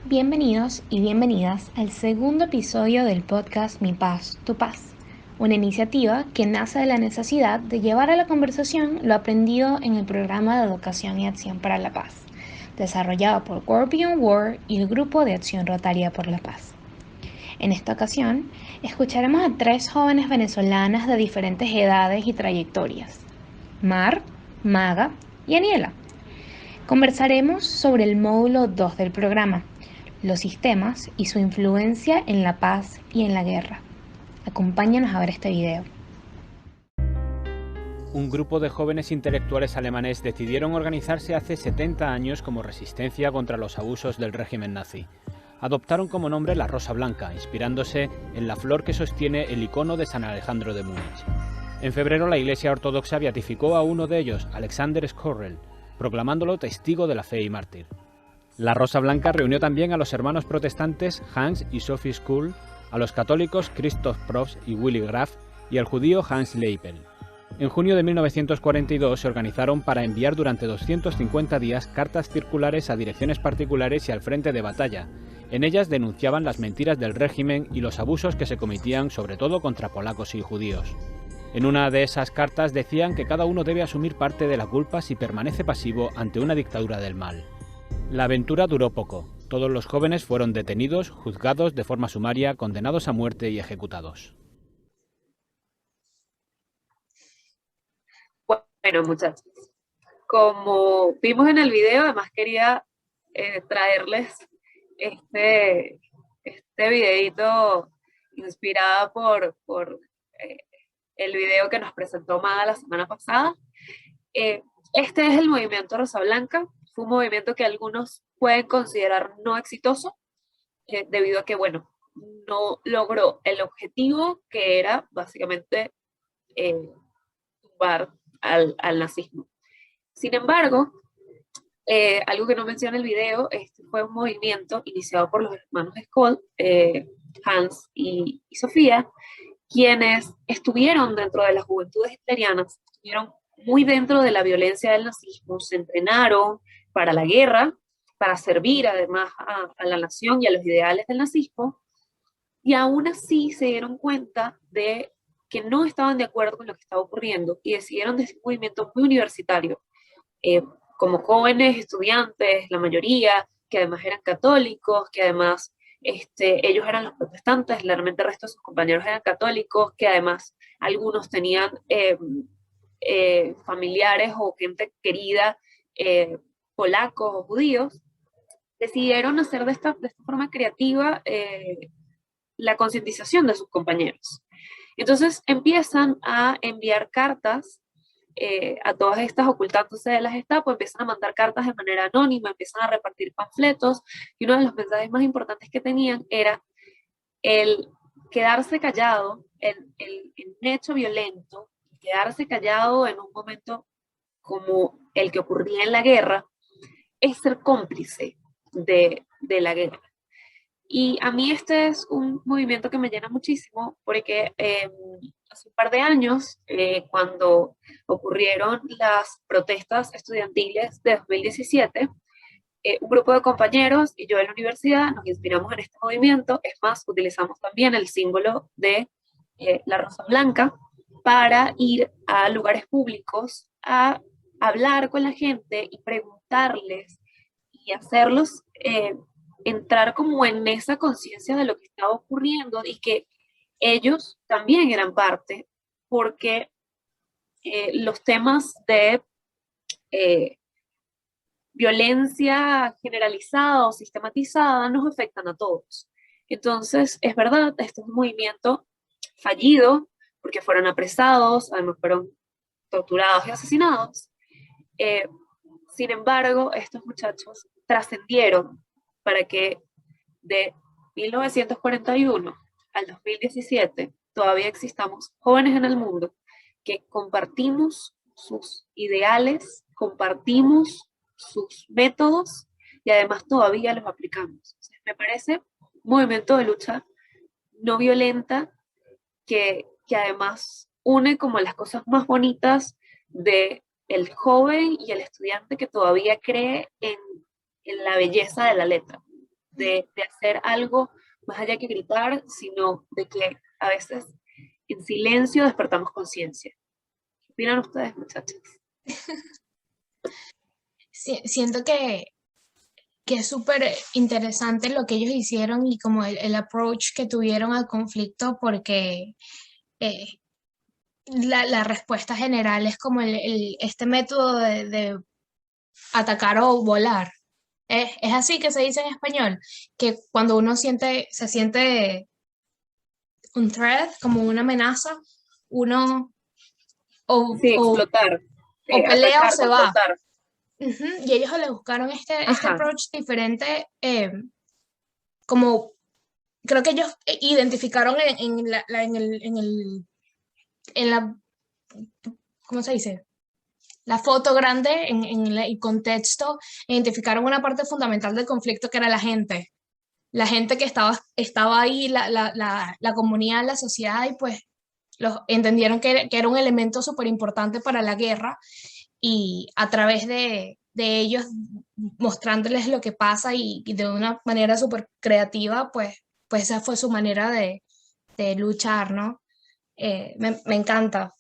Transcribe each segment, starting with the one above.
Bienvenidos y bienvenidas al segundo episodio del podcast Mi Paz, Tu Paz, una iniciativa que nace de la necesidad de llevar a la conversación lo aprendido en el programa de Educación y Acción para la Paz, desarrollado por World Beyond War y el Grupo de Acción Rotaria por la Paz. En esta ocasión, escucharemos a 3 jóvenes venezolanas de diferentes edades y trayectorias, Mar, Maga y Aniela. Conversaremos sobre el módulo 2 del programa, los sistemas y su influencia en la paz y en la guerra. Acompáñanos a ver este video. Un grupo de jóvenes intelectuales alemanes decidieron organizarse hace 70 años como resistencia contra los abusos del régimen nazi. Adoptaron como nombre la Rosa Blanca, inspirándose en la flor que sostiene el icono de San Alejandro de Múnich. En febrero la Iglesia Ortodoxa beatificó a uno de ellos, Alexander Schorrell, proclamándolo testigo de la fe y mártir. La Rosa Blanca reunió también a los hermanos protestantes Hans y Sophie Scholl, a los católicos Christoph Probst y Willy Graf y al judío Hans Leipel. En junio de 1942 se organizaron para enviar durante 250 días cartas circulares a direcciones particulares y al frente de batalla. En ellas denunciaban las mentiras del régimen y los abusos que se cometían sobre todo contra polacos y judíos. En una de esas cartas decían que cada uno debe asumir parte de la culpa si permanece pasivo ante una dictadura del mal. La aventura duró poco. Todos los jóvenes fueron detenidos, juzgados de forma sumaria, condenados a muerte y ejecutados. Bueno, muchachos, como vimos en el video, además quería traerles este videito inspirado por el video que nos presentó Mada la semana pasada. Este es el movimiento Rosa Blanca. Fue un movimiento que algunos pueden considerar no exitoso, debido a que, bueno, no logró el objetivo que era básicamente tumbar al nazismo. Sin embargo, algo que no menciona el video, este fue un movimiento iniciado por los hermanos Skoll, Hans y Sofía, quienes estuvieron dentro de las juventudes hitlerianas, estuvieron muy dentro de la violencia del nazismo, se entrenaron para la guerra, para servir además a la nación y a los ideales del nazismo, y aún así se dieron cuenta de que no estaban de acuerdo con lo que estaba ocurriendo y decidieron de ese movimiento muy universitario, eh, como jóvenes estudiantes, la mayoría, que además eran católicos, que además ellos eran los protestantes, realmente el resto de sus compañeros eran católicos, que además algunos tenían familiares o gente querida, polacos o judíos, decidieron hacer de esta forma creativa la concientización de sus compañeros. Entonces empiezan a enviar cartas a todas estas ocultándose de las Gestapo, empiezan a mandar cartas de manera anónima, empiezan a repartir panfletos, y uno de los mensajes más importantes que tenían era el quedarse callado en un hecho violento, quedarse callado en un momento como el que ocurría en la guerra, es ser cómplice de la guerra. Y a mí este es un movimiento que me llena muchísimo porque hace un par de años, cuando ocurrieron las protestas estudiantiles de 2017, un grupo de compañeros y yo en la universidad nos inspiramos en este movimiento. Es más, utilizamos también el símbolo de la rosa blanca para ir a lugares públicos a hablar con la gente y preguntarles y hacerlos entrar como en esa conciencia de lo que estaba ocurriendo y que ellos también eran parte, porque los temas de violencia generalizada o sistematizada nos afectan a todos. Entonces, es verdad, este es un movimiento fallido, porque fueron apresados, además fueron torturados y asesinados. Sin embargo, estos muchachos trascendieron para que de 1941 al 2017 todavía existamos jóvenes en el mundo que compartimos sus ideales, compartimos sus métodos y además todavía los aplicamos. O sea, me parece un movimiento de lucha no violenta que además une como las cosas más bonitas de el joven y el estudiante que todavía cree en la belleza de la letra. de hacer algo más allá que gritar, sino de que a veces en silencio despertamos conciencia. ¿Qué opinan ustedes, muchachas? Siento que es súper interesante lo que ellos hicieron y como el approach que tuvieron al conflicto, porque eh, la respuesta general es como este método de atacar o volar. Es así que se dice en español, que cuando uno se siente un threat, como una amenaza, uno Sí, explotar, o pelea o atacar, se va. confrontar. Ujú. Y ellos le buscaron este Ajá. approach diferente, como creo que ellos identificaron en la, ¿cómo se dice? La foto grande, en el contexto, identificaron una parte fundamental del conflicto que era la gente. La gente que estaba ahí, la comunidad, la sociedad, y pues entendieron que era un elemento súper importante para la guerra, y a través de ellos mostrándoles lo que pasa y de una manera súper creativa, pues esa fue su manera de luchar, ¿no? Me encanta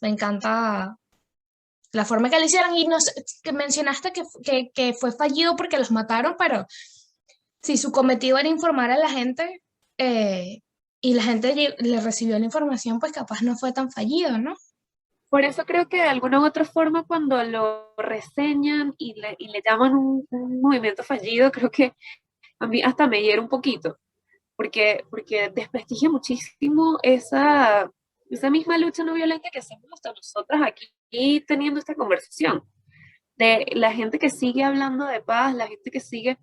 la forma que lo hicieron. Y no sé, que mencionaste que fue fallido porque los mataron, pero si su cometido era informar a la gente, y la gente le recibió la información, pues capaz no fue tan fallido, ¿no? Por eso creo que de alguna u otra forma cuando lo reseñan y le llaman un movimiento fallido, creo que a mí hasta me hiere un poquito, porque desprestigia muchísimo esa misma lucha no violenta que hacemos hasta nosotras aquí teniendo esta conversación, de la gente que sigue hablando de paz, la gente que sigue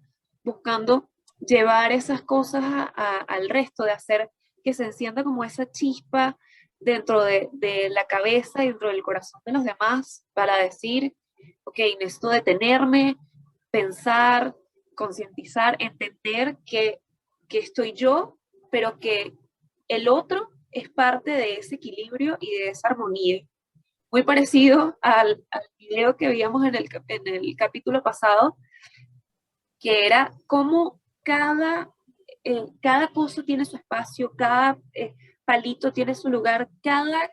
buscando llevar esas cosas al resto, de hacer que se encienda como esa chispa dentro de la cabeza y dentro del corazón de los demás para decir, ok, necesito detenerme, pensar, concientizar, entender que estoy yo, pero que el otro es parte de ese equilibrio y de esa armonía. Muy parecido al video que veíamos en el capítulo pasado, que era cómo cada cosa tiene su espacio, cada palito tiene su lugar, cada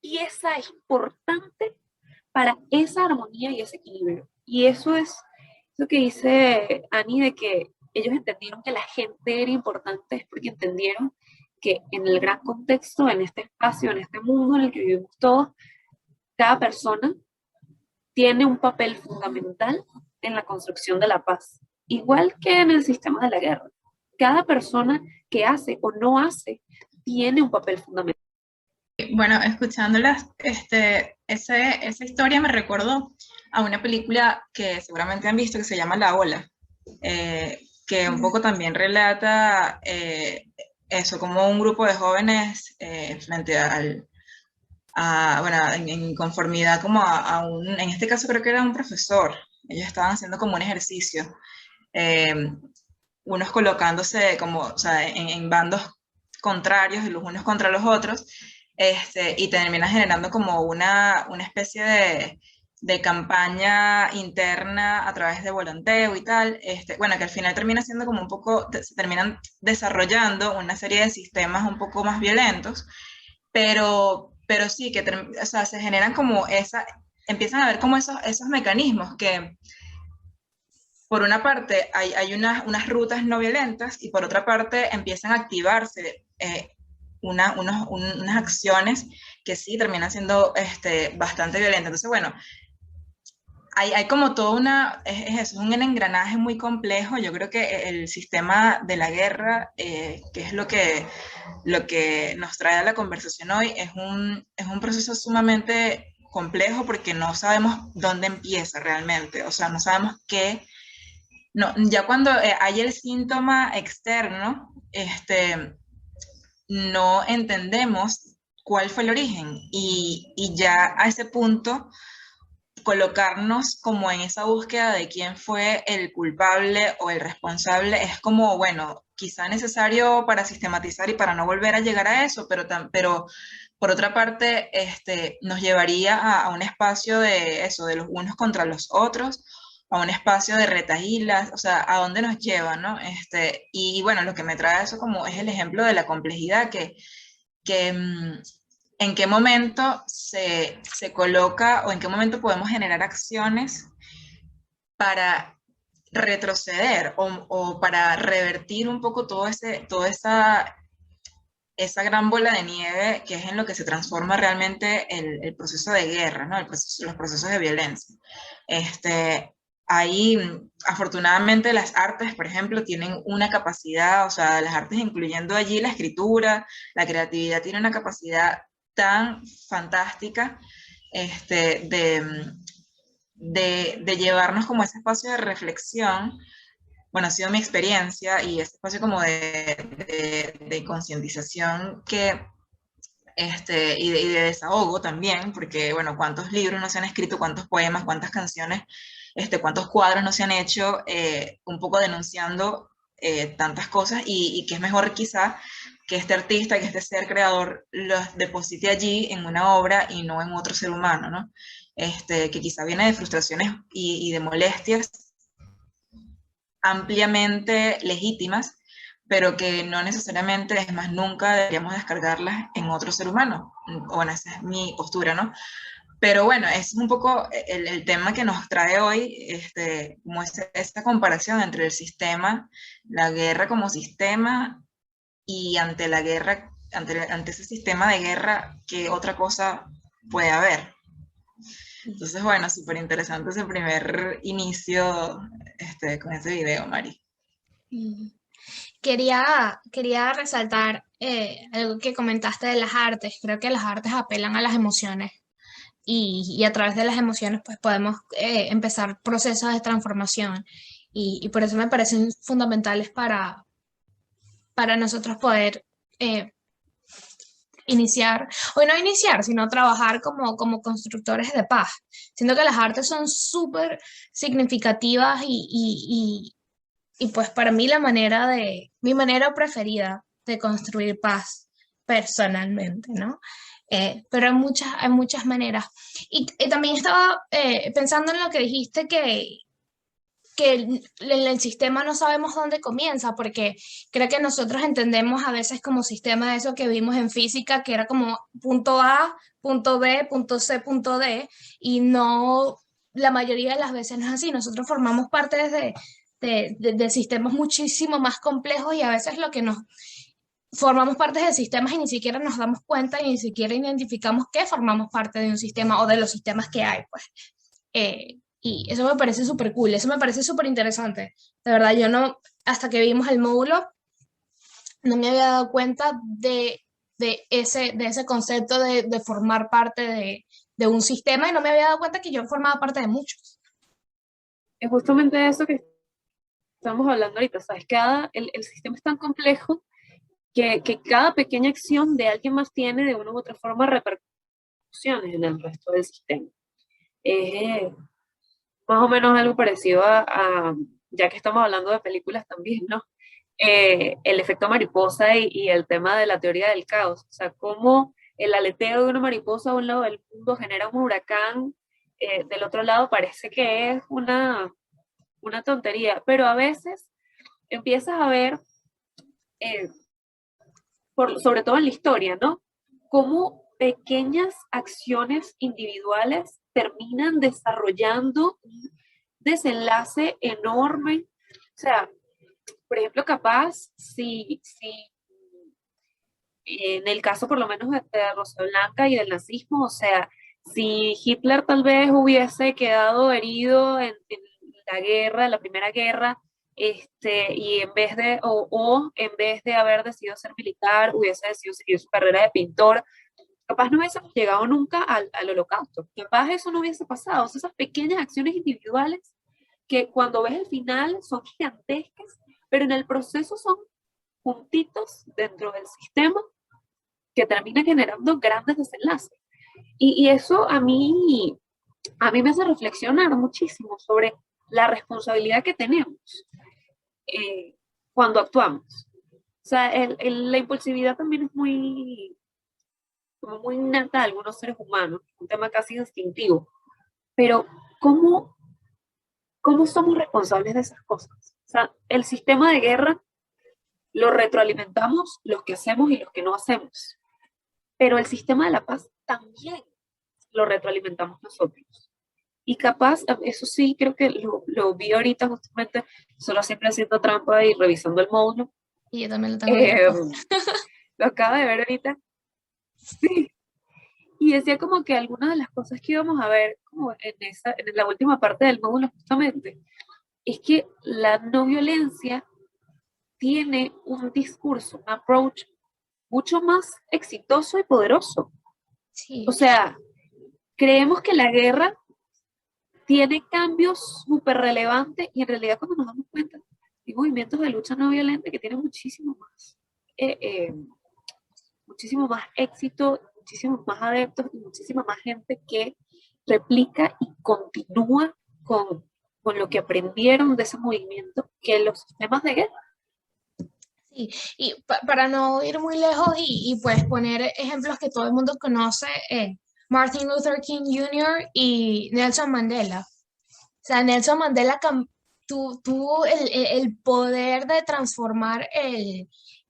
pieza es importante para esa armonía y ese equilibrio. Y eso es lo que dice Annie, de que ellos entendieron que la gente era importante, es porque entendieron que en el gran contexto, en este espacio, en este mundo en el que vivimos todos, cada persona tiene un papel fundamental en la construcción de la paz, igual que en el sistema de la guerra. Cada persona que hace o no hace tiene un papel fundamental. Bueno, escuchándolas, esa historia me recordó a una película que seguramente han visto que se llama La Ola, que un poco también relata eso, como un grupo de jóvenes frente bueno, en conformidad como en este caso creo que era un profesor, ellos estaban haciendo como un ejercicio, unos colocándose como, o sea, en bandos contrarios, los unos contra los otros, y termina generando como una especie de campaña interna a través de volanteo y tal, bueno, que al final termina siendo como un poco, se terminan desarrollando una serie de sistemas un poco más violentos, pero sí, que o sea, se generan como empiezan a ver como esos mecanismos que por una parte hay unas rutas no violentas y por otra parte empiezan a activarse unas acciones que sí terminan siendo bastante violentas. Entonces, bueno, hay como todo es un engranaje muy complejo. Yo creo que el sistema de la guerra, que es lo que nos trae a la conversación hoy, es un proceso sumamente complejo porque no sabemos dónde empieza realmente, o sea, no sabemos qué. No, ya cuando hay el síntoma externo, no entendemos cuál fue el origen y ya a ese punto colocarnos como en esa búsqueda de quién fue el culpable o el responsable es como, bueno, quizá necesario para sistematizar y para no volver a llegar a eso, pero por otra parte nos llevaría a un espacio de eso, de los unos contra los otros, a un espacio de retaílas, o sea, ¿a dónde nos lleva, no? Y bueno, lo que me trae eso como es el ejemplo de la complejidad que en qué momento se coloca o en qué momento podemos generar acciones para retroceder o para revertir un poco toda esa gran bola de nieve que es en lo que se transforma realmente el proceso de guerra, ¿no? Los procesos de violencia. Ahí, afortunadamente, las artes, por ejemplo, tienen una capacidad, o sea, las artes incluyendo allí la escritura, la creatividad, tiene una capacidad tan fantástica de llevarnos como a ese espacio de reflexión. Bueno, ha sido mi experiencia y ese espacio como de concientización y de desahogo también, porque, bueno, cuántos libros no se han escrito, cuántos poemas, cuántas canciones, cuántos cuadros no se han hecho, un poco denunciando tantas cosas y que es mejor quizá que este artista, que este ser creador los deposite allí en una obra y no en otro ser humano, ¿no? Que quizá viene de frustraciones y de molestias ampliamente legítimas, pero que no necesariamente, es más, nunca deberíamos descargarlas en otro ser humano. Bueno, esa es mi postura, ¿no? Pero bueno, es un poco el tema que nos trae hoy, como esta comparación entre el sistema, la guerra como sistema, y ante la guerra, ante ese sistema de guerra, ¿qué otra cosa puede haber? Entonces, bueno, súper interesante ese primer inicio con ese video, Mari. Mm. Quería resaltar algo que comentaste de las artes. Creo que las artes apelan a las emociones y a través de las emociones pues podemos empezar procesos de transformación y por eso me parecen fundamentales para nosotros poder eh, iniciar, o no iniciar, sino trabajar como constructores de paz. Siento que las artes son súper significativas y pues para mí mi manera preferida de construir paz personalmente, ¿no? Pero hay muchas maneras. Y también estaba pensando en lo que dijiste que en el sistema no sabemos dónde comienza, porque creo que nosotros entendemos a veces como sistema eso que vimos en física, que era como punto A, punto B, punto C, punto D, y no, la mayoría de las veces no es así. Nosotros formamos parte de sistemas muchísimo más complejos y a veces lo que nos formamos parte de sistemas y ni siquiera nos damos cuenta y ni siquiera identificamos que formamos parte de un sistema o de los sistemas que hay, pues. Y eso me parece súper cool, eso me parece súper interesante. De verdad, yo no, hasta que vimos el módulo, no me había dado cuenta de ese concepto de formar parte de un sistema y no me había dado cuenta que yo formaba parte de muchos. Es justamente eso que estamos hablando ahorita, ¿sabes? El sistema es tan complejo que cada pequeña acción de alguien más tiene de una u otra forma repercusiones en el resto del sistema. Más o menos algo parecido ya que estamos hablando de películas también, ¿no? El efecto mariposa y el tema de la teoría del caos. O sea, cómo el aleteo de una mariposa a un lado del mundo genera un huracán, del otro lado parece que es una tontería, pero a veces empiezas a ver, eh, sobre todo en la historia, ¿no? Cómo pequeñas acciones individuales terminan desarrollando un desenlace enorme. O sea, por ejemplo, capaz, si en el caso por lo menos de Rosa Blanca y del nazismo, o sea, si Hitler tal vez hubiese quedado herido en la guerra, en la primera guerra, y en vez o en vez de haber decidido ser militar, hubiese decidido seguir su carrera de pintor, capaz no hubiésemos llegado nunca al holocausto, capaz eso no hubiese pasado. O sea, esas pequeñas acciones individuales que cuando ves el final son gigantescas, pero en el proceso son puntitos dentro del sistema que termina generando grandes desenlaces. Y eso a mí me hace reflexionar muchísimo sobre la responsabilidad que tenemos cuando actuamos. O sea, la impulsividad también es como muy innata de algunos seres humanos, un tema casi instintivo. Pero, ¿cómo ¿cómo somos responsables de esas cosas? O sea, el sistema de guerra lo retroalimentamos los que hacemos y los que no hacemos, pero el sistema de la paz también lo retroalimentamos nosotros. Y capaz, eso sí, creo que lo vi ahorita justamente, solo siempre haciendo trampa y revisando el módulo. Y yo también lo tengo visto. Lo acabo de ver ahorita. Sí. Y decía como que algunas de las cosas que íbamos a ver como en la última parte del módulo justamente, es que la no violencia tiene un discurso, un approach mucho más exitoso y poderoso. Sí. O sea, creemos que la guerra tiene cambios súper relevantes y en realidad cuando nos damos cuenta hay movimientos de lucha no violenta que tienen muchísimo más éxito, muchísimos más adeptos y muchísima más gente que replica y continúa con lo que aprendieron de ese movimiento que los sistemas de guerra. Sí, y para no ir muy lejos y pues poner ejemplos que todo el mundo conoce, Martin Luther King Jr. y Nelson Mandela. O sea, Nelson Mandela tuvo el poder de transformar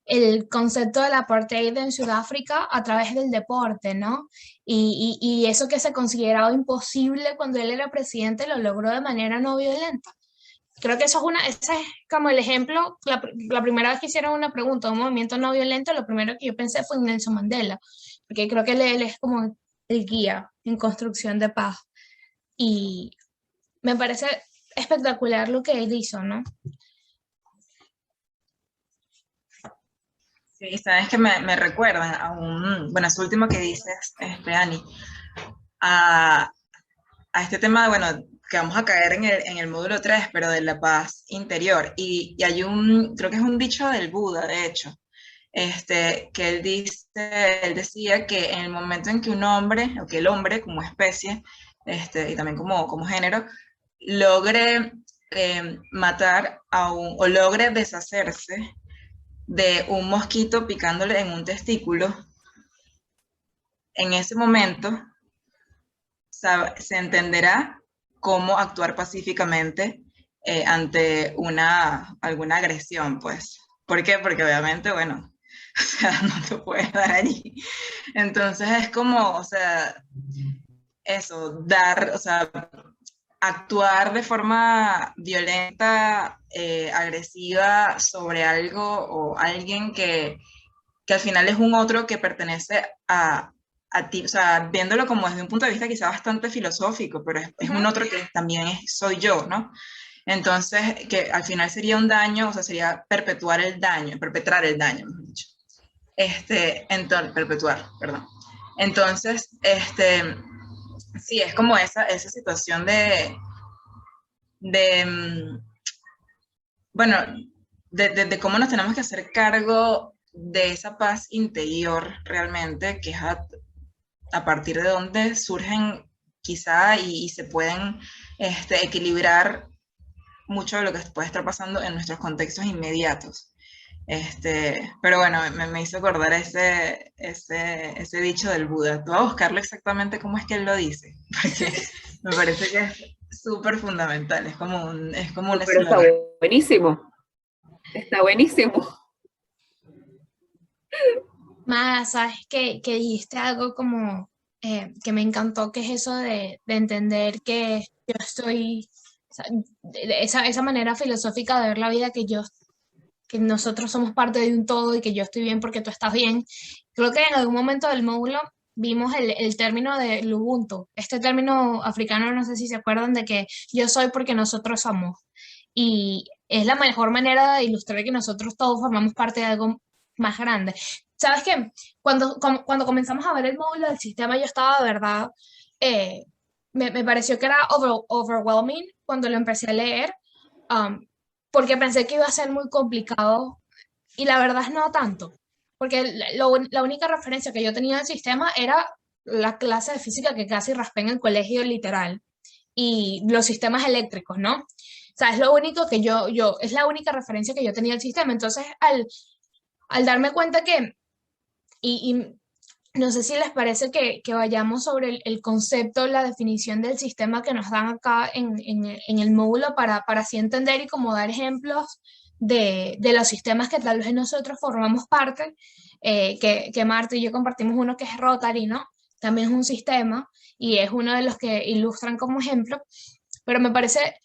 el concepto del apartheid en Sudáfrica a través del deporte, ¿no? Y eso que se consideraba imposible cuando él era presidente lo logró de manera no violenta. Creo que ese es como el ejemplo, la primera vez que hicieron una pregunta de un movimiento no violento, lo primero que yo pensé fue en Nelson Mandela, porque creo que él es como el guía en construcción de paz. Y me parece espectacular lo que él hizo, ¿no? Sí, sabes que me recuerdan bueno, eso último que dices, Ani, a este tema, bueno, que vamos a caer en el módulo 3, pero de la paz interior. Y hay creo que es un dicho del Buda, de hecho, que él decía que en el momento en que un hombre, o que el hombre como especie, y también como género, logre matar o logre deshacerse de un mosquito picándole en un testículo, en ese momento se entenderá cómo actuar pacíficamente ante alguna agresión, pues. ¿Por qué? Porque obviamente, bueno, o sea, no te puedes dar allí. Entonces es como, o sea, eso, o sea, actuar de forma violenta, agresiva sobre algo o alguien que al final es un otro que pertenece a ti, o sea, viéndolo como desde un punto de vista quizá bastante filosófico, pero es un otro que también soy yo, ¿no? Entonces, que al final sería un daño, o sea, sería perpetrar el daño, mejor dicho. Perpetuar, perdón. Entonces, sí, es como esa situación bueno, de cómo nos tenemos que hacer cargo de esa paz interior realmente, que es a partir de donde surgen quizá y se pueden equilibrar mucho de lo que puede estar pasando en nuestros contextos inmediatos. Pero bueno, me hizo acordar ese dicho del Buda. Tú vas a buscarlo exactamente cómo es que él lo dice, porque me parece que es súper fundamental, es como un Pero está buenísimo, está buenísimo. Más, sabes que dijiste algo como que me encantó, que es eso de entender que yo estoy, o sea, esa manera filosófica de ver la vida, que nosotros somos parte de un todo y que yo estoy bien porque tú estás bien. Creo que en algún momento del módulo vimos el término de Ubuntu, este término africano, no sé si se acuerdan, de que yo soy porque nosotros somos. Y es la mejor manera de ilustrar que nosotros todos formamos parte de algo más grande. ¿Sabes qué? Cuando comenzamos a ver el módulo del sistema, yo estaba de verdad, me pareció que era overwhelming cuando lo empecé a leer, porque pensé que iba a ser muy complicado y la verdad es no tanto, porque la única referencia que yo tenía del sistema era la clase de física que casi raspé en el colegio literal y los sistemas eléctricos, ¿no? O sea, es lo único que es la única referencia que yo tenía del sistema. Entonces, al darme cuenta que, y no sé si les parece que vayamos sobre el concepto, la definición del sistema que nos dan acá en el módulo para así entender y como dar ejemplos de los sistemas que tal vez nosotros formamos parte, que Marta y yo compartimos uno que es Rotary, ¿no? También es un sistema y es uno de los que ilustran como ejemplo, pero me parece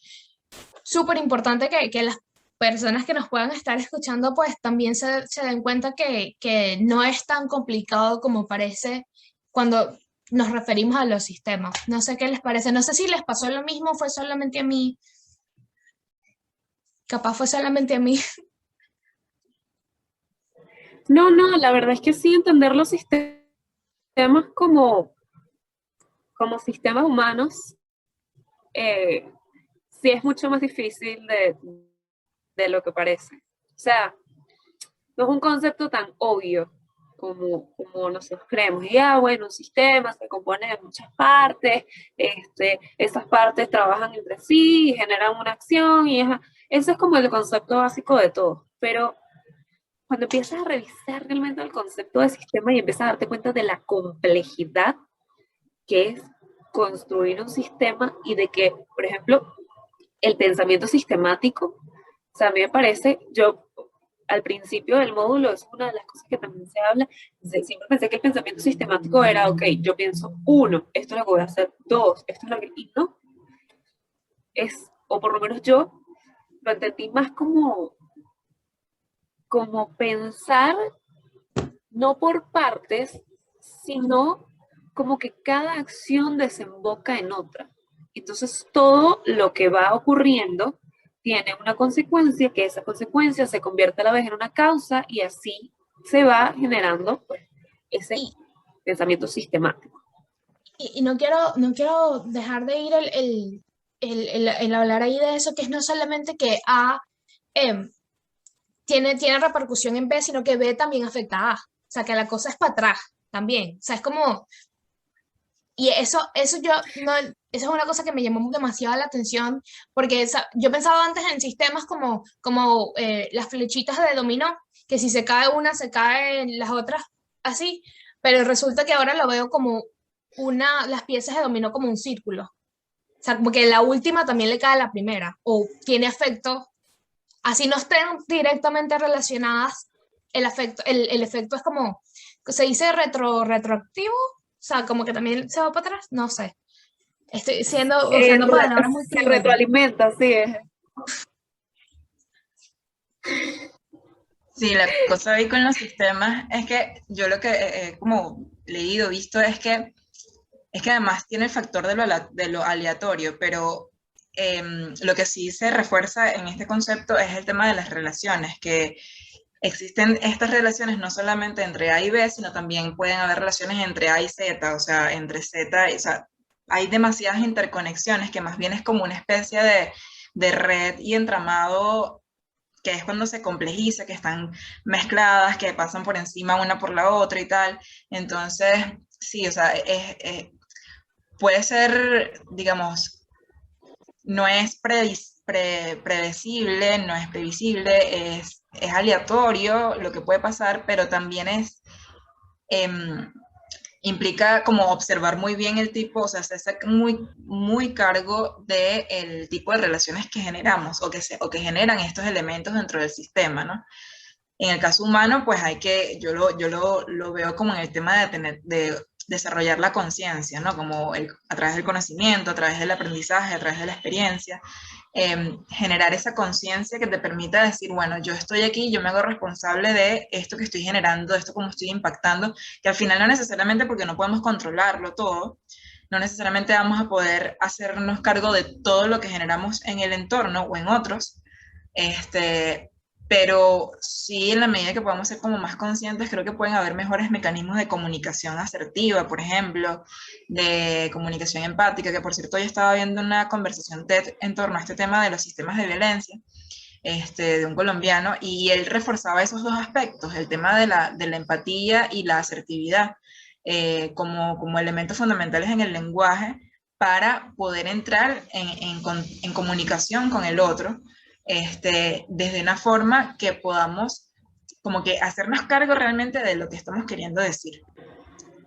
súper importante que las personas que nos puedan estar escuchando pues también se den cuenta que no es tan complicado como parece cuando nos referimos a los sistemas. No sé qué les parece, no sé si les pasó lo mismo, fue solamente a mí, capaz fue solamente a mí. No, la verdad es que sí, entender los sistemas como, como sistemas humanos, sí es mucho más difícil de lo que parece. O sea, no es un concepto tan obvio como nosotros creemos. Y bueno, un sistema se compone de muchas partes, esas partes trabajan entre sí y generan una acción, y eso es como el concepto básico de todo. Pero cuando empiezas a revisar realmente el concepto de sistema y empiezas a darte cuenta de la complejidad que es construir un sistema y de que, por ejemplo, el pensamiento sistemático, o sea, a mí me parece, yo al principio del módulo es una de las cosas que también se habla, siempre pensé que el pensamiento sistemático era, ok, yo pienso, uno, esto es lo que voy a hacer, dos, esto es lo que, y no, es, o por lo menos yo lo entendí más como pensar no por partes, sino como que cada acción desemboca en otra. Entonces todo lo que va ocurriendo tiene una consecuencia, que esa consecuencia se convierte a la vez en una causa y así se va generando pues, ese Y, pensamiento sistemático. y no quiero dejar de ir el hablar ahí de eso, que es no solamente que A em, tiene repercusión en B, sino que B también afecta a A. O sea, que la cosa es para atrás también. O sea, es como, y eso yo, no, eso es una cosa que me llamó demasiado la atención, porque yo pensaba antes en sistemas como las flechitas de dominó, que si se cae una, se caen las otras, así, pero resulta que ahora lo veo como las piezas de dominó como un círculo. O sea, como que la última también le cae a la primera, o tiene efectos, así no estén directamente relacionadas, el efecto es como, se dice retroactivo, o sea, como que también se va para atrás, no sé. Estoy usando palabras muy Se criollas. retroalimenta, sí. Sí, la cosa ahí con los sistemas es que yo lo que he como leído, visto, es que además tiene el factor de lo aleatorio, pero lo que sí se refuerza en este concepto es el tema de las relaciones, que existen estas relaciones no solamente entre A y B, sino también pueden haber relaciones entre A y Z, o sea, entre Z, o sea, hay demasiadas interconexiones que más bien es como una especie de red y entramado que es cuando se complejiza, que están mezcladas, que pasan por encima una por la otra y tal. Entonces, sí, o sea, puede ser, digamos, no es predecible, no es previsible, es aleatorio lo que puede pasar, pero también em, implica como observar muy bien el tipo, o sea, se hace muy, muy cargo del tipo de relaciones que generamos o que generan estos elementos dentro del sistema, ¿no? En el caso humano, pues yo lo veo como en el tema de desarrollar la conciencia, ¿no? Como a través del conocimiento, a través del aprendizaje, a través de la experiencia, generar esa conciencia que te permita decir, bueno, yo estoy aquí, yo me hago responsable de esto que estoy generando, de esto como estoy impactando, que al final no necesariamente porque no podemos controlarlo todo, no necesariamente vamos a poder hacernos cargo de todo lo que generamos en el entorno o en otros, pero sí, en la medida que podamos ser como más conscientes, creo que pueden haber mejores mecanismos de comunicación asertiva, por ejemplo, de comunicación empática, que por cierto yo estaba viendo una conversación TED en torno a este tema de los sistemas de violencia, de un colombiano, y él reforzaba esos dos aspectos, el tema de la empatía y la asertividad, como elementos fundamentales en el lenguaje para poder entrar en comunicación con el otro, desde una forma que podamos como que hacernos cargo realmente de lo que estamos queriendo decir.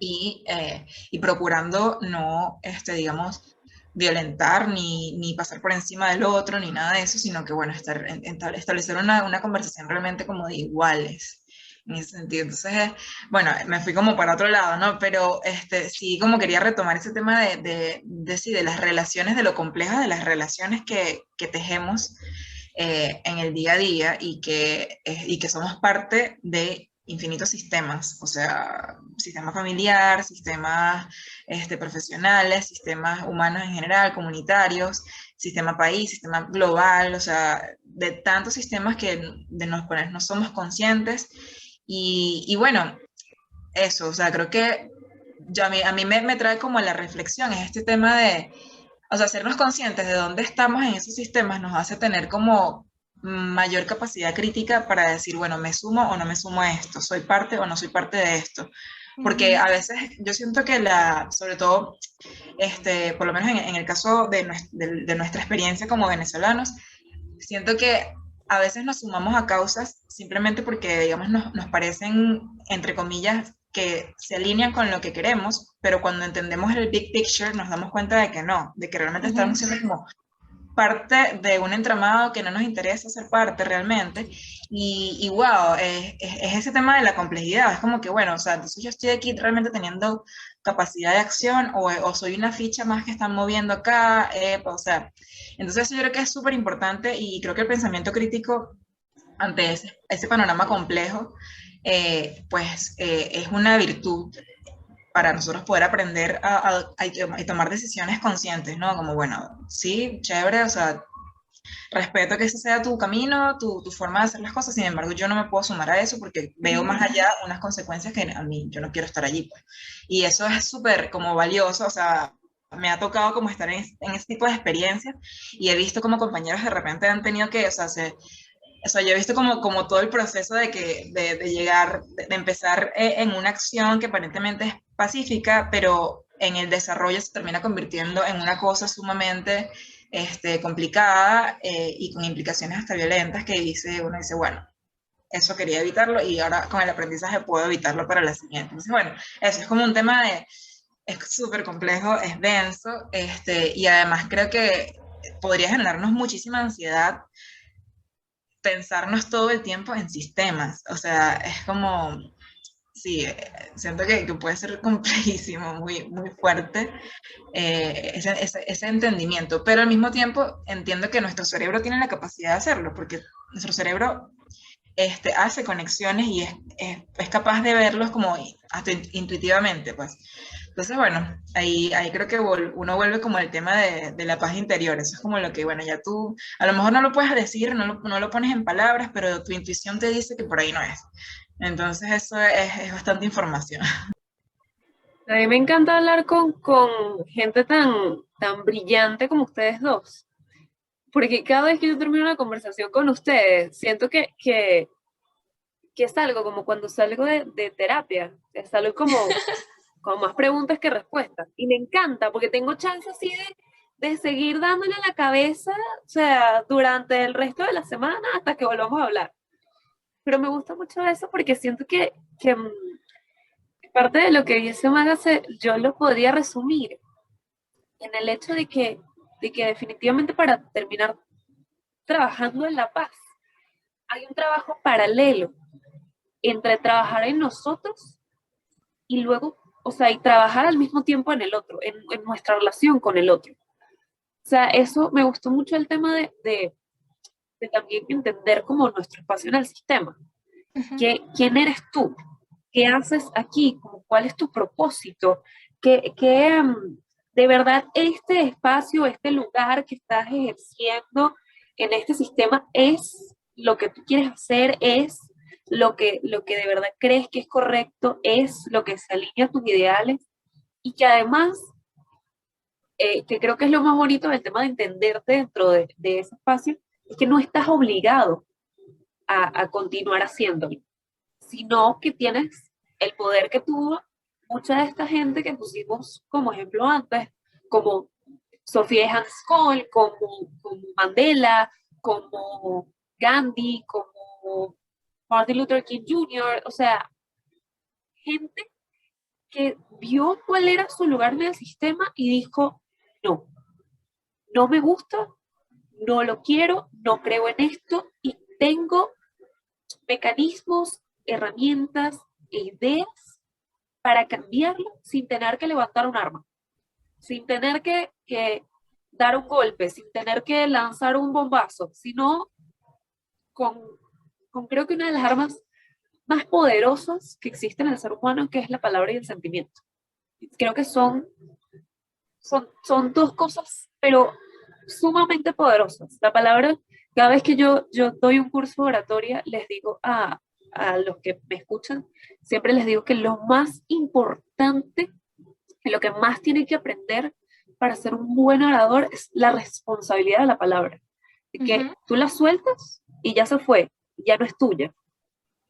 y procurando no, digamos, violentar ni pasar por encima del otro, ni nada de eso, sino que, bueno, establecer una conversación realmente como de iguales, en ese sentido. Entonces, bueno, me fui como para otro lado, ¿no? Pero sí, como quería retomar ese tema sí, de las relaciones, de lo complejas de las relaciones que tejemos en el día a día y que somos parte de infinitos sistemas, o sea, sistema familiar, sistemas profesionales, sistemas humanos en general, comunitarios, sistema país, sistema global, o sea, de tantos sistemas que de los cuales no somos conscientes. Y bueno, eso, o sea, creo que a mí me trae como a la reflexión, es este tema de, o sea, hacernos conscientes de dónde estamos en esos sistemas nos hace tener como mayor capacidad crítica para decir, bueno, me sumo o no me sumo a esto, soy parte o no soy parte de esto. Porque a veces yo siento que sobre todo, por lo menos en el caso de nuestra experiencia como venezolanos, siento que a veces nos sumamos a causas simplemente porque, digamos, nos parecen, entre comillas, que se alinean con lo que queremos, pero cuando entendemos el big picture nos damos cuenta de que no, de que realmente estamos siendo como parte de un entramado que no nos interesa ser parte realmente. Y wow, es ese tema de la complejidad. Es como que, bueno, o sea, entonces yo estoy aquí realmente teniendo capacidad de acción o soy una ficha más que están moviendo acá. O sea, entonces yo creo que es súper importante y creo que el pensamiento crítico ante ese panorama complejo, pues es una virtud para nosotros poder aprender a tomar decisiones conscientes, ¿no? Como, bueno, sí, chévere, o sea, respeto que ese sea tu camino, tu forma de hacer las cosas, sin embargo, yo no me puedo sumar a eso porque veo más allá unas consecuencias que a mí, yo no quiero estar allí, pues. Y eso es súper como valioso, o sea, me ha tocado como estar en ese tipo de experiencias y he visto como compañeros de repente han tenido que, o sea, yo he visto como todo el proceso de llegar, de empezar en una acción que aparentemente es pacífica, pero en el desarrollo se termina convirtiendo en una cosa sumamente complicada y con implicaciones hasta violentas uno dice, bueno, eso quería evitarlo y ahora con el aprendizaje puedo evitarlo para la siguiente. Entonces, bueno, eso es como un tema es súper complejo, es denso, y además creo que podría generarnos muchísima ansiedad pensarnos todo el tiempo en sistemas. O sea, es como, sí, siento que puede ser complejísimo, muy fuerte ese entendimiento, pero al mismo tiempo entiendo que nuestro cerebro tiene la capacidad de hacerlo, porque nuestro cerebro hace conexiones y es capaz de verlos como hasta intuitivamente, pues. Entonces, bueno, ahí creo que uno vuelve como al tema de la paz interior. Eso es como lo que, bueno, ya tú, a lo mejor no lo puedes decir, no lo pones en palabras, pero tu intuición te dice que por ahí no es. Entonces, eso es bastante información. A mí me encanta hablar con gente tan brillante como ustedes dos, porque cada vez que yo termino una conversación con ustedes, siento que es algo como cuando salgo de terapia, es algo como más preguntas que respuestas, y me encanta porque tengo chance así de seguir dándole a la cabeza, o sea, durante el resto de la semana hasta que volvamos a hablar. Pero me gusta mucho eso porque siento que parte de lo que dice Maga yo lo podría resumir en el hecho de que definitivamente para terminar trabajando en la paz hay un trabajo paralelo entre trabajar en nosotros y luego, o sea, y trabajar al mismo tiempo en el otro, en nuestra relación con el otro. O sea, eso me gustó mucho el tema de también entender como nuestro espacio en el sistema. ¿Quién eres tú? ¿Qué haces aquí? ¿Cuál es tu propósito? ¿Qué de verdad este espacio, este lugar que estás ejerciendo en este sistema es lo que tú quieres hacer? ¿Es lo que de verdad crees que es correcto? ¿Es lo que se alinea a tus ideales? Y que además, que creo que es lo más bonito del tema de entenderte dentro de ese espacio, es que no estás obligado a continuar haciéndolo, sino que tienes el poder que tuvo mucha de esta gente que pusimos como ejemplo antes, como Sofía de Hanscol, como Mandela, como Gandhi, como Martin Luther King Jr., o sea, gente que vio cuál era su lugar en el sistema y dijo, no, no me gusta, no lo quiero, no creo en esto y tengo mecanismos, herramientas e ideas para cambiarlo sin tener que levantar un arma, sin tener que dar un golpe, sin tener que lanzar un bombazo, sino con, con creo que una de las armas más poderosas que existen en el ser humano, que es la palabra y el sentimiento. Creo que son dos cosas, pero sumamente poderosas. La palabra, cada vez que yo doy un curso de oratoria, les digo a los que me escuchan, siempre les digo que lo más importante, lo que más tienen que aprender para ser un buen orador es la responsabilidad de la palabra. De que tú la sueltas y ya se fue, ya no es tuya,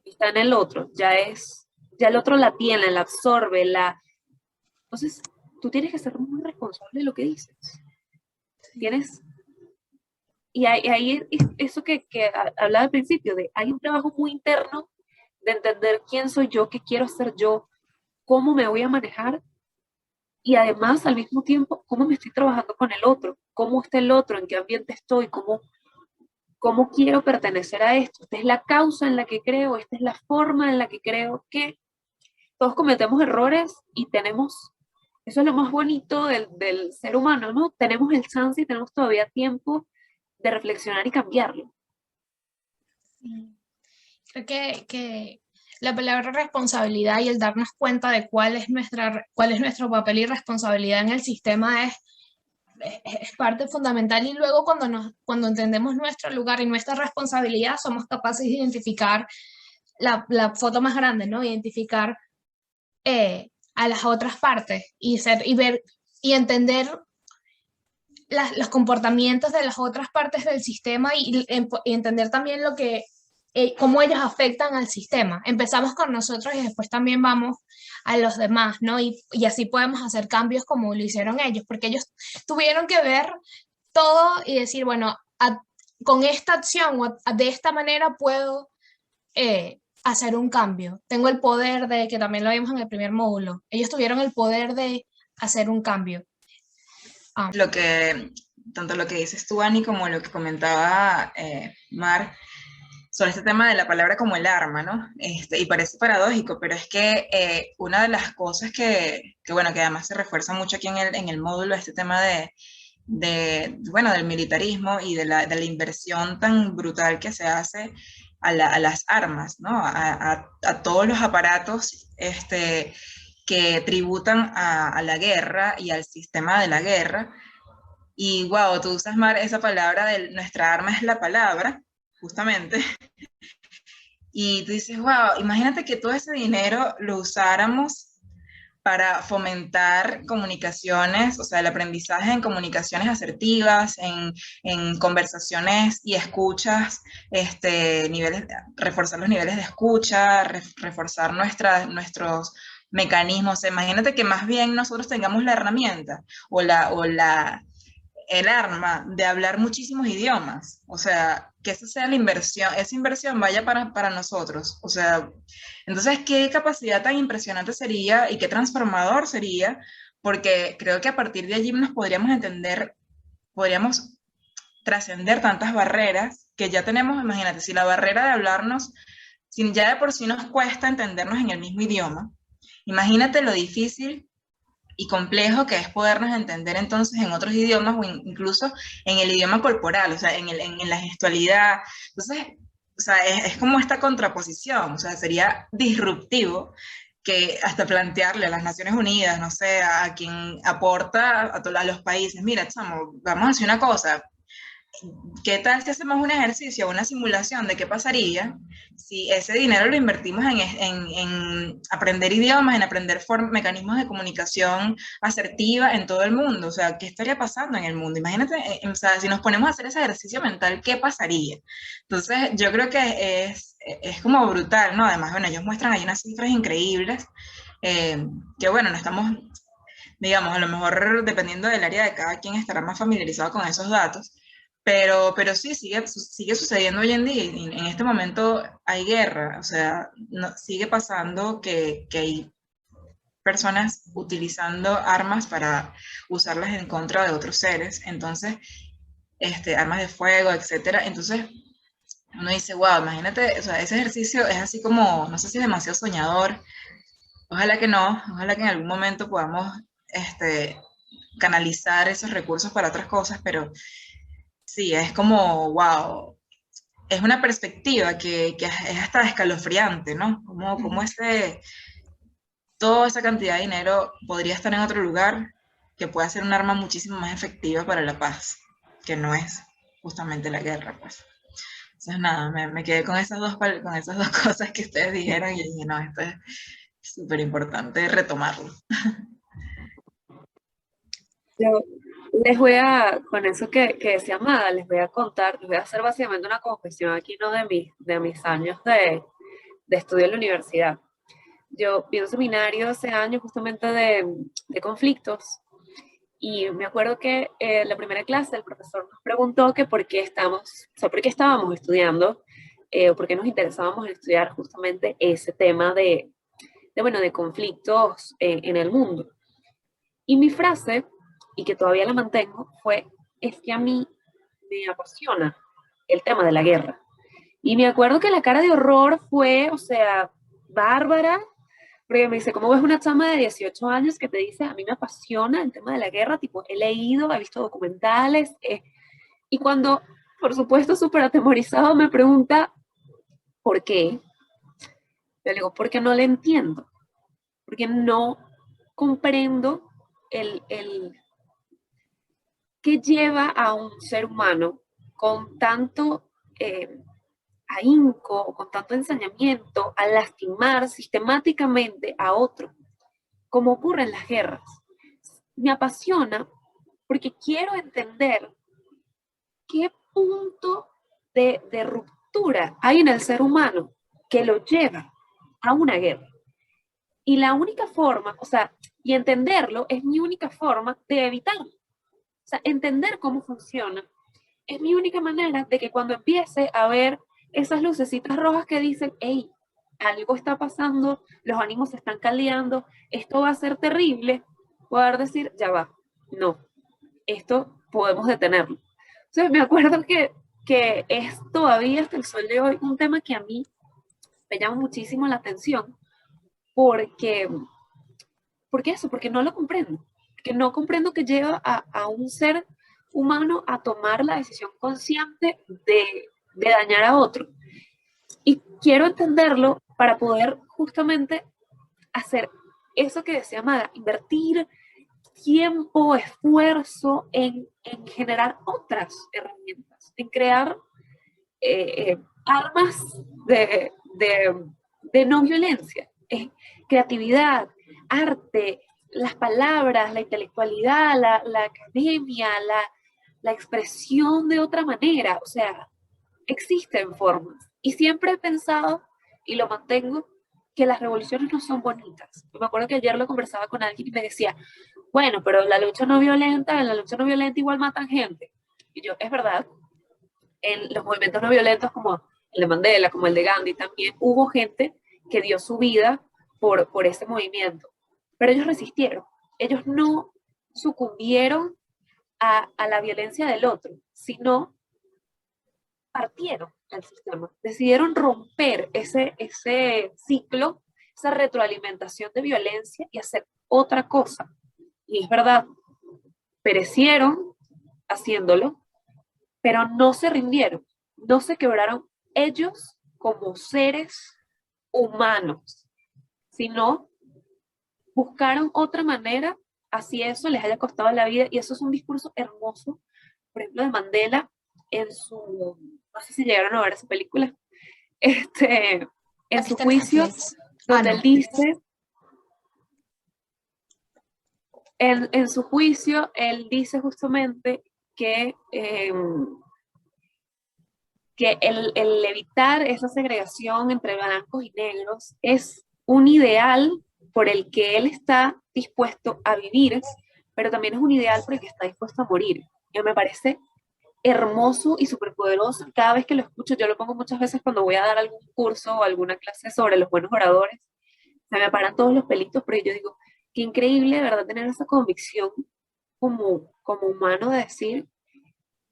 está en el otro, ya el otro la tiene, la absorbe, Entonces, tú tienes que ser muy responsable de lo que dices. Tienes... Y ahí eso que hablaba al principio, hay un trabajo muy interno de entender quién soy yo, qué quiero ser yo, cómo me voy a manejar y además al mismo tiempo cómo me estoy trabajando con el otro, cómo está el otro, en qué ambiente estoy, cómo quiero pertenecer a esto. Esta es la causa en la que creo, esta es la forma en la que creo que todos cometemos errores y eso es lo más bonito del ser humano, ¿no? Tenemos el chance y tenemos todavía tiempo de reflexionar y cambiarlo. Creo que la palabra responsabilidad y el darnos cuenta de cuál es nuestro papel y responsabilidad en el sistema es parte fundamental, y luego cuando entendemos nuestro lugar y nuestra responsabilidad somos capaces de identificar la foto más grande, ¿no? Identificar a las otras partes y ver y entender los comportamientos de las otras partes del sistema y entender también cómo ellos afectan al sistema. Empezamos con nosotros y después también vamos a los demás, ¿no? Y así podemos hacer cambios como lo hicieron ellos, porque ellos tuvieron que ver todo y decir, bueno, con esta acción o de esta manera puedo hacer un cambio. Tengo el poder que también lo vimos en el primer módulo, ellos tuvieron el poder de hacer un cambio. Tanto lo que dices tú, Ani, como lo que comentaba Mar, sobre este tema de la palabra como el arma, ¿no? Y parece paradójico, pero es que una de las cosas bueno, que además se refuerza mucho aquí en el módulo, este tema bueno, del militarismo y de la inversión tan brutal que se hace a las armas, ¿no? A todos los aparatos que tributan a la guerra y al sistema de la guerra. Y wow, tú usas, Mar, esa palabra de nuestra arma es la palabra, justamente. Y tú dices, wow, imagínate que todo ese dinero lo usáramos para fomentar comunicaciones, o sea, el aprendizaje en comunicaciones asertivas, en conversaciones y escuchas, reforzar los niveles de escucha, reforzar nuestros mecanismos. Imagínate que más bien nosotros tengamos la herramienta o el arma de hablar muchísimos idiomas, o sea, que esa sea esa inversión vaya para nosotros, o sea, entonces qué capacidad tan impresionante sería y qué transformador sería, porque creo que a partir de allí nos podríamos trascender tantas barreras que ya tenemos. Imagínate, si la barrera de hablarnos, si ya de por sí nos cuesta entendernos en el mismo idioma, imagínate lo difícil y complejo que es podernos entender entonces en otros idiomas o incluso en el idioma corporal, o sea, en la gestualidad. Entonces, o sea, es como esta contraposición, o sea, sería disruptivo que hasta plantearle a las Naciones Unidas, no sé, a quien aporta a los países, mira, chamo, vamos a hacer una cosa, ¿qué tal si hacemos un ejercicio, una simulación de qué pasaría si ese dinero lo invertimos en aprender idiomas, en aprender mecanismos de comunicación asertiva en todo el mundo? O sea, ¿qué estaría pasando en el mundo? Imagínate, o sea, si nos ponemos a hacer ese ejercicio mental, ¿qué pasaría? Entonces, yo creo que es como brutal, ¿no? Además, bueno, ellos muestran ahí unas cifras increíbles, que bueno, no estamos, digamos, a lo mejor dependiendo del área de cada quien estará más familiarizado con esos datos. Pero sí, sigue sucediendo hoy en día. En este momento hay guerra, o sea, sigue pasando que hay personas utilizando armas para usarlas en contra de otros seres, entonces, armas de fuego, etcétera. Entonces, uno dice, wow, imagínate, o sea, ese ejercicio es así como, no sé si es demasiado soñador, ojalá que no, ojalá que en algún momento podamos, canalizar esos recursos para otras cosas, pero sí, es como, wow, es una perspectiva que es hasta escalofriante, ¿no? Como toda esa cantidad de dinero podría estar en otro lugar que pueda ser un arma muchísimo más efectiva para la paz, que no es justamente la guerra, pues. Entonces, nada, me quedé con esas dos cosas que ustedes dijeron y dije, no, esto es súper importante retomarlo. Yo con eso que decía Amada, les voy a contar, les voy a hacer básicamente una confesión aquí, ¿no? De mis años de estudio en la universidad. Yo vi un seminario hace años justamente de conflictos y me acuerdo que en la primera clase el profesor nos preguntó que por qué por qué estábamos estudiando, o por qué nos interesábamos en estudiar justamente ese tema de conflictos en el mundo. Y mi frase, y que todavía la mantengo, es que a mí me apasiona el tema de la guerra. Y me acuerdo que la cara de horror fue, o sea, bárbara, porque me dice, ¿cómo ves una chama de 18 años que te dice, a mí me apasiona el tema de la guerra? Tipo, he leído, he visto documentales, y cuando, por supuesto, súper atemorizado, me pregunta, ¿por qué? Yo le digo, porque no le entiendo, porque no comprendo el qué lleva a un ser humano con tanto ahínco, con tanto ensañamiento, a lastimar sistemáticamente a otro, como ocurre en las guerras. Me apasiona porque quiero entender qué punto de ruptura hay en el ser humano que lo lleva a una guerra. Y la única forma, o sea, y entenderlo es mi única forma de evitarlo. O sea, entender cómo funciona es mi única manera de que cuando empiece a ver esas lucecitas rojas que dicen, hey, algo está pasando, los ánimos se están caldeando, esto va a ser terrible, poder decir, ya va, no, esto podemos detenerlo. Entonces me acuerdo que es todavía hasta el sol de hoy un tema que a mí me llama muchísimo la atención, porque, porque no lo comprendo, que no comprendo que lleva a un ser humano a tomar la decisión consciente de dañar a otro. Y quiero entenderlo para poder justamente hacer eso que decía Amada, invertir tiempo, esfuerzo en generar otras herramientas, en crear armas de no violencia, creatividad, arte, las palabras, la intelectualidad, la academia, la expresión de otra manera. O sea, existen formas. Y siempre he pensado, y lo mantengo, que las revoluciones no son bonitas. Me acuerdo que ayer lo conversaba con alguien y me decía, bueno, pero en la lucha no violenta igual matan gente. Y yo, es verdad, en los movimientos no violentos como el de Mandela, como el de Gandhi, también hubo gente que dio su vida por ese movimiento. Pero ellos resistieron. Ellos no sucumbieron a la violencia del otro, sino partieron del sistema. Decidieron romper ese ciclo, esa retroalimentación de violencia y hacer otra cosa. Y es verdad, perecieron haciéndolo, pero no se rindieron, no se quebraron ellos como seres humanos, sino buscaron otra manera, así eso les haya costado la vida, y eso es un discurso hermoso, por ejemplo, de Mandela en su, no sé si llegaron a ver esa película, en su juicio, donde él dice, en su juicio, él dice justamente que el evitar esa segregación entre blancos y negros es un ideal por el que él está dispuesto a vivir, pero también es un ideal por el que está dispuesto a morir. Y me parece hermoso y súper poderoso. Cada vez que lo escucho, yo lo pongo muchas veces cuando voy a dar algún curso o alguna clase sobre los buenos oradores, se me paran todos los pelitos, pero yo digo, qué increíble, de verdad, tener esa convicción como humano de decir,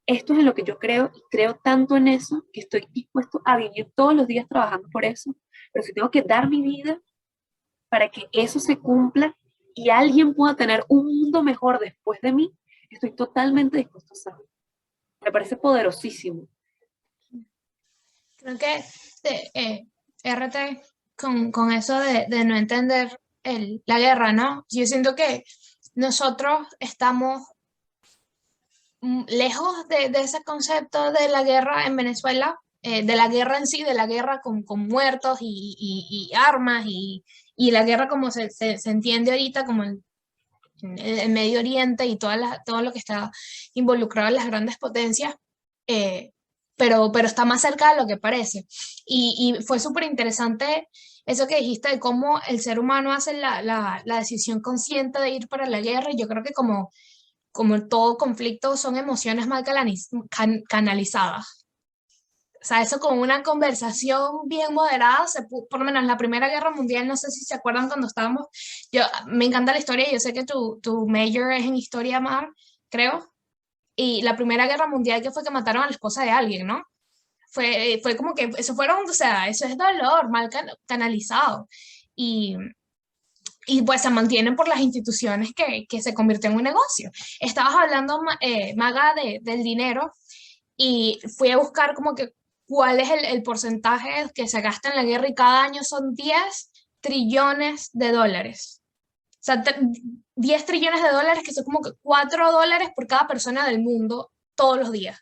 esto es en lo que yo creo y creo tanto en eso que estoy dispuesto a vivir todos los días trabajando por eso, pero si tengo que dar mi vida para que eso se cumpla y alguien pueda tener un mundo mejor después de mí, estoy totalmente dispuesto a hacerlo. Me parece poderosísimo. Creo que RT, con eso de no entender la guerra, ¿no? Yo siento que nosotros estamos lejos de ese concepto de la guerra en Venezuela, de la guerra en sí, de la guerra con muertos y armas y la guerra como se entiende ahorita como el Medio Oriente y todo lo que está involucrado en las grandes potencias, pero está más cerca de lo que parece. Y fue súper interesante eso que dijiste de cómo el ser humano hace la decisión consciente de ir para la guerra, y yo creo que como todo conflicto son emociones mal canalizadas. O sea, eso con una conversación bien moderada, por lo menos en la Primera Guerra Mundial, no sé si se acuerdan cuando estábamos, me encanta la historia, yo sé que tu major es en historia, Mar, creo, y la Primera Guerra Mundial, que fue que mataron a la esposa de alguien, ¿no? Fue como que eso fueron, o sea, eso es dolor mal canalizado. Y pues se mantienen por las instituciones que se convirtió en un negocio. Estabas hablando, Maga, del dinero, y fui a buscar como que cuál es el porcentaje que se gasta en la guerra, y cada año son 10 trillones de dólares. O sea, 10 trillones de dólares, que son como que $4 por cada persona del mundo todos los días.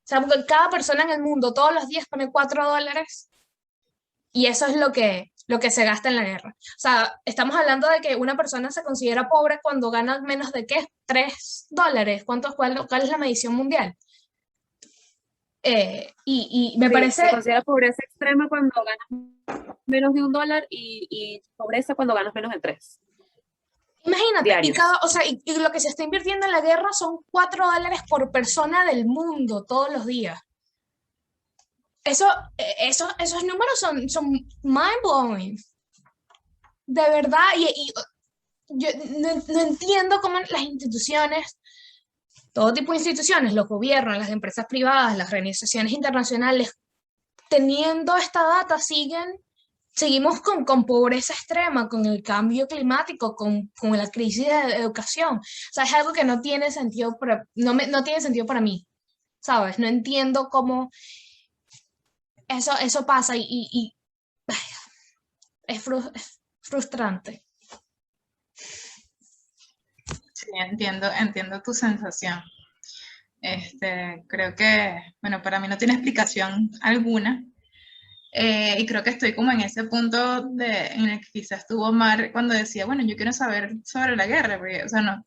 O sea, porque cada persona en el mundo todos los días pone $4, y eso es lo que se gasta en la guerra. O sea, estamos hablando de que una persona se considera pobre cuando gana menos de, ¿qué? $3. ¿Cuál es la medición mundial? Y me parece... Se considera pobreza extrema cuando ganas menos de $1 y pobreza cuando ganas menos de 3. Imagínate, y lo que se está invirtiendo en la guerra son $4 por persona del mundo todos los días. Esos números son mind-blowing. De verdad, y yo no entiendo cómo las instituciones, todo tipo de instituciones, los gobiernos, las empresas privadas, las organizaciones internacionales, teniendo esta data, seguimos con pobreza extrema, con el cambio climático, con la crisis de educación. O sea, es algo que no tiene sentido no tiene sentido para mí, ¿sabes? No entiendo cómo eso pasa, y es frustrante. Sí, entiendo tu sensación. Creo que, bueno, para mí no tiene explicación alguna. Y creo que estoy como en ese punto en el que quizás estuvo Omar cuando decía, bueno, yo quiero saber sobre la guerra, porque, o sea, no,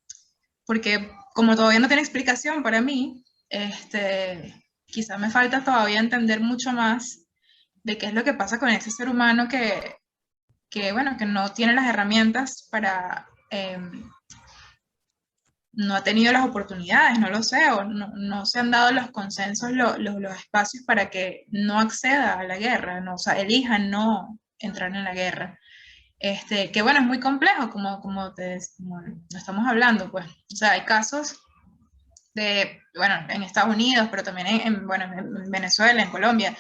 porque como todavía no tiene explicación para mí, quizás me falta todavía entender mucho más de qué es lo que pasa con ese ser humano bueno, que no tiene las herramientas para, no ha tenido las oportunidades, no lo sé, o no se han dado los consensos, los espacios para que no acceda a la guerra, no, o sea, elijan no entrar en la guerra. Que bueno, es muy complejo, como lo estamos hablando, pues, o sea, hay casos bueno, en Estados Unidos, pero también en Venezuela, en Colombia,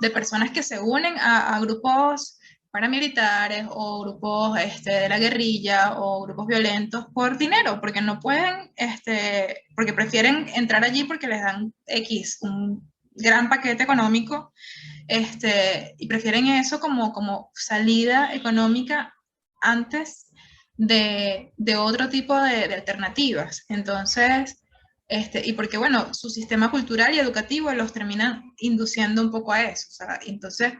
de personas que se unen a grupos paramilitares o grupos de la guerrilla o grupos violentos por dinero, porque no pueden, porque prefieren entrar allí porque les dan un gran paquete económico, y prefieren eso como salida económica antes de otro tipo de alternativas. Entonces, y porque, bueno, su sistema cultural y educativo los terminan induciendo un poco a eso. O sea, entonces,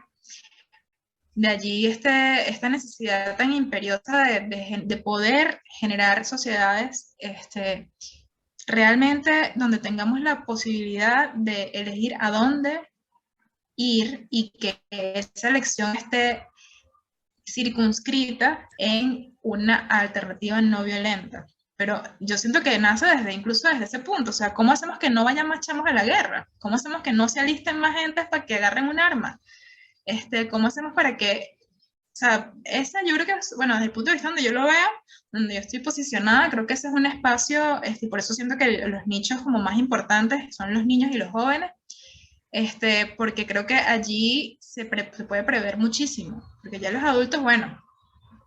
de allí esta necesidad tan imperiosa de poder generar sociedades realmente donde tengamos la posibilidad de elegir a dónde ir y que esa elección esté circunscrita en una alternativa no violenta. Pero yo siento que nace incluso desde ese punto. O sea, ¿cómo hacemos que no vayan más chamos a la guerra? ¿Cómo hacemos que no se alisten más gente para que agarren un arma? ¿Cómo hacemos para que sea, esa yo creo que, bueno, desde el punto de vista donde yo lo veo, donde yo estoy posicionada, creo que ese es un espacio, y por eso siento que los nichos como más importantes son los niños y los jóvenes, porque creo que allí se puede prever muchísimo, porque ya los adultos, bueno,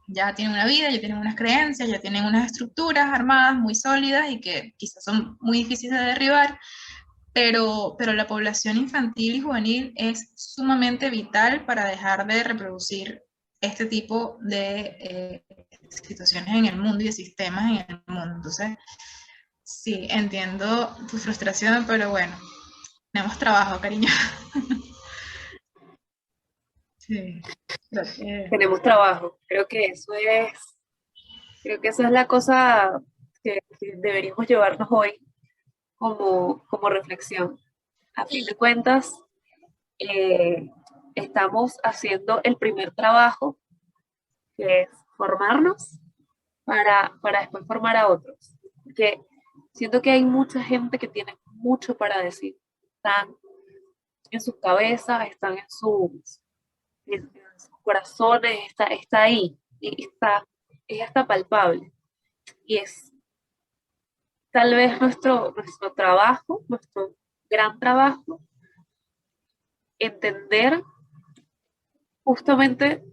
ya tienen una vida, ya tienen unas creencias, ya tienen unas estructuras armadas muy sólidas y que quizás son muy difíciles de derribar, pero la población infantil y juvenil es sumamente vital para dejar de reproducir este tipo de situaciones en el mundo y de sistemas en el mundo. Entonces, sí, entiendo tu frustración, pero bueno, tenemos trabajo, cariño. Sí, Tenemos trabajo. Creo que eso es la cosa que deberíamos llevarnos hoy como reflexión. A fin de cuentas, estamos haciendo el primer trabajo, que es formarnos para después formar a otros. Porque siento que hay mucha gente que tiene mucho para decir. Están en sus cabezas, están en sus corazones, está ahí, y es hasta palpable. Y es tal vez nuestro trabajo, nuestro gran trabajo, entender justamente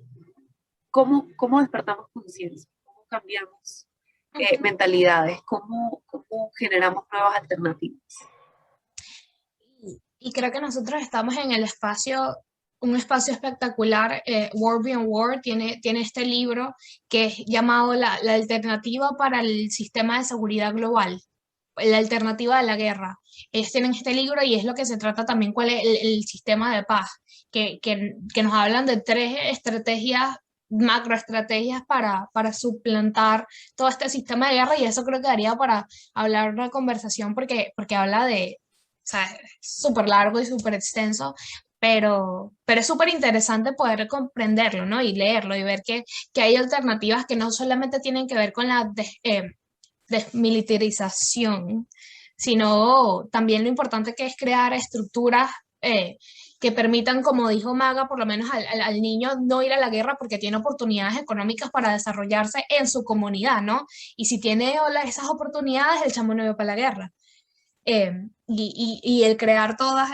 cómo despertamos conciencia, cómo cambiamos mentalidades, cómo generamos nuevas alternativas. Y creo que nosotros estamos en el espacio, un espacio espectacular. World Beyond War tiene este libro que es llamado la alternativa para el sistema de seguridad global, la alternativa de la guerra. Ellos tienen este libro y es lo que se trata también, cuál es el sistema de paz, que nos hablan de 3 estrategias, macroestrategias para suplantar todo este sistema de guerra, y eso creo que daría para hablar una conversación porque habla de, o sea, es súper largo y súper extenso, pero es súper interesante poder comprenderlo, ¿no? Y leerlo y ver que hay alternativas que no solamente tienen que ver con la desmilitarización, sino también lo importante que es crear estructuras que permitan, como dijo Maga, por lo menos al niño no ir a la guerra porque tiene oportunidades económicas para desarrollarse en su comunidad, ¿no? Y si tiene esas oportunidades, el chamo no va para la guerra. Y el crear todas,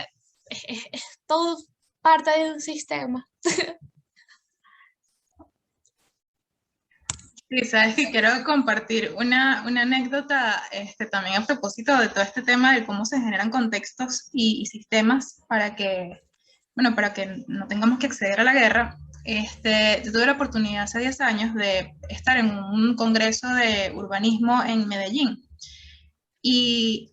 es todo parte de un sistema. Sí, sabes que quiero compartir una anécdota también a propósito de todo este tema de cómo se generan contextos y sistemas para que, bueno, para que no tengamos que acceder a la guerra. Yo tuve la oportunidad hace 10 años de estar en un congreso de urbanismo en Medellín. Y